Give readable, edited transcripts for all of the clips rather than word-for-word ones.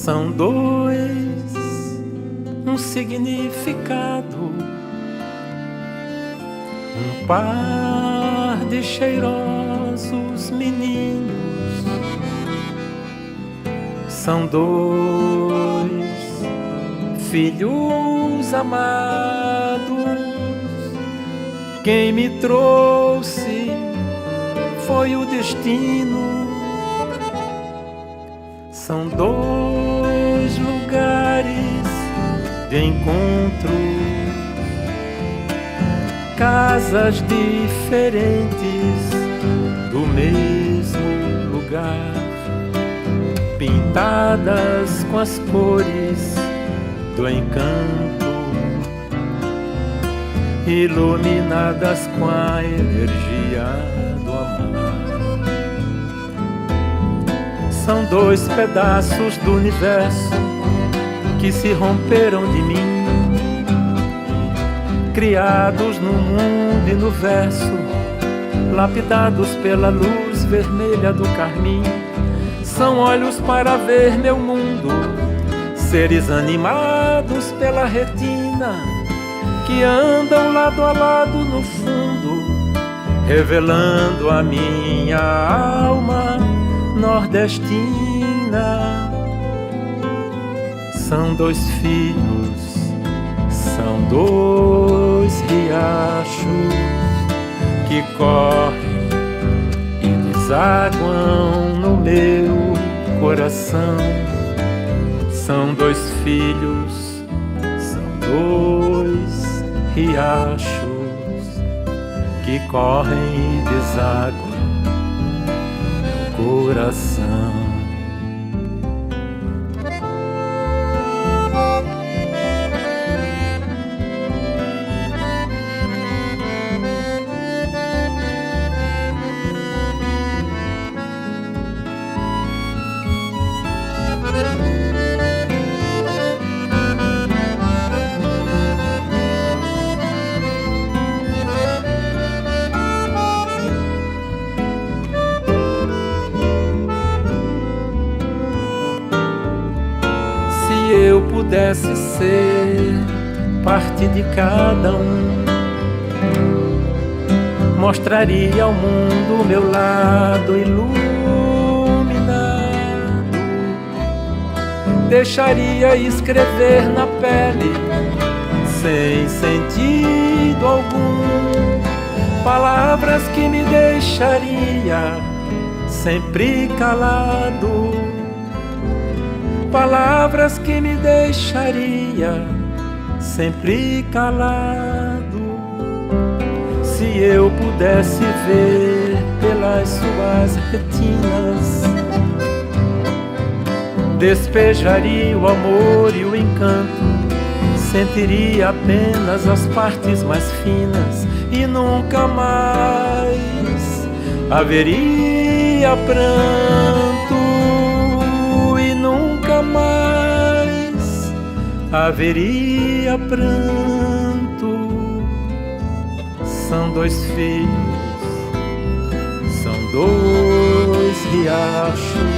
São dois, um significado, um par de cheirosos meninos. São dois filhos amados. Quem me trouxe foi o destino. São dois lugares de encontro, casas diferentes do mesmo lugar, pintadas com as cores do encanto, iluminadas com a energia do amor. São dois pedaços do universo que se romperam de mim, criados no mundo e no verso, lapidados pela luz vermelha do carmim. São olhos para ver meu mundo, seres animados pela retina, que andam lado a lado no fundo, revelando a minha alma nordestina. São dois filhos, são dois riachos que correm e desaguam no meu coração. São dois filhos, são dois riachos que correm e desaguam no meu coração. Se eu pudesse ser parte de cada um, mostraria ao mundo o meu lado iluminado, deixaria escrever na pele, sem sentido algum, palavras que me deixaria sempre calado, palavras que me deixaria sempre calado. Se eu pudesse ver pelas suas retinas, despejaria o amor e o encanto, sentiria apenas as partes mais finas e nunca mais haveria pranto, e nunca mais haveria pranto. São dois filhos, são dois riachos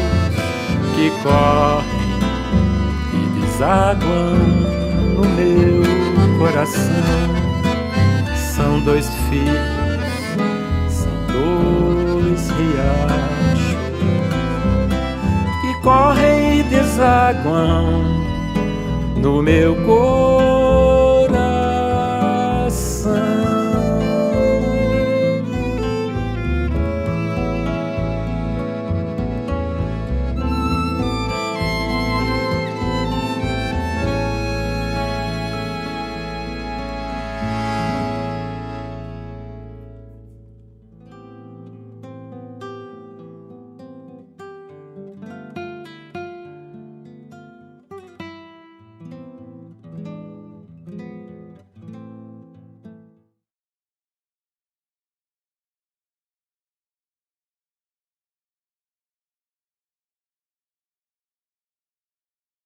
que correm e desaguam no meu coração. São dois filhos, são dois riachos que correm e desaguam no meu coração.